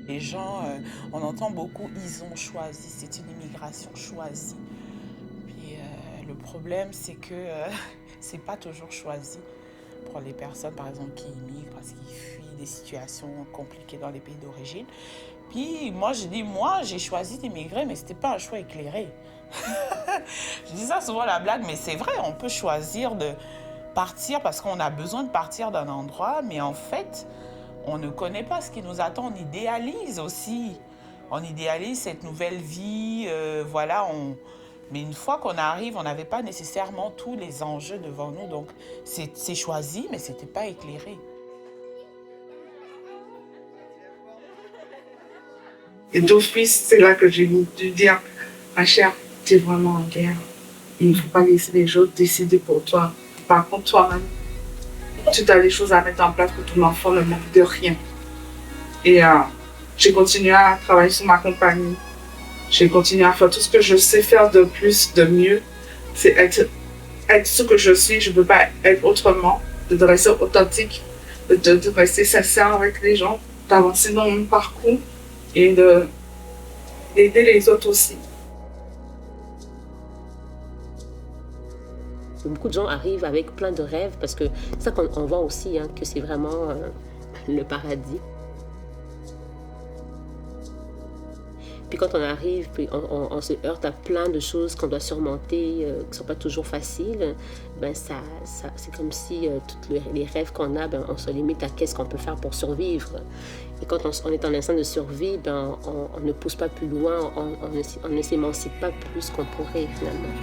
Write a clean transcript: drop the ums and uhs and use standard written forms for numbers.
Les gens, on entend beaucoup, ils ont choisi, c'est une immigration choisie. Puis le problème, c'est que c'est pas toujours choisi pour les personnes, par exemple, qui immigrent parce qu'ils fuient des situations compliquées dans les pays d'origine. Puis moi, je dis, moi, j'ai choisi d'immigrer, mais c'était pas un choix éclairé. Je dis ça souvent la blague, mais c'est vrai, on peut choisir de partir parce qu'on a besoin de partir d'un endroit, mais en fait, on ne connaît pas ce qui nous attend. On idéalise aussi. On idéalise cette nouvelle vie. Voilà, mais une fois qu'on arrive, on n'avait pas nécessairement tous les enjeux devant nous. Donc, c'est choisi, mais ce n'était pas éclairé. Et d'office, c'est là que j'ai dû dire, ma chère, tu es vraiment en guerre. Il ne faut pas laisser les autres décider pour toi. Par contre, toi-même, tu as des choses à mettre en place pour ton enfant ne manque de rien. Et j'ai continué à travailler sur ma compagnie. J'ai continué à faire tout ce que je sais faire de plus, de mieux. C'est être ce que je suis. Je ne peux pas être autrement. De rester authentique, de rester sincère avec les gens, d'avancer dans mon parcours et d'aider les autres aussi. Beaucoup de gens arrivent avec plein de rêves parce que c'est ça qu'on voit aussi, hein, que c'est vraiment le paradis. Puis quand on arrive, puis on se heurte à plein de choses qu'on doit surmonter, qui ne sont pas toujours faciles, ben c'est comme si tous les rêves qu'on a, ben on se limite à qu'est-ce qu'on peut faire pour survivre. Et quand on est en instant de survie, ben on ne pousse pas plus loin, on ne s'émancipe pas plus qu'on pourrait finalement.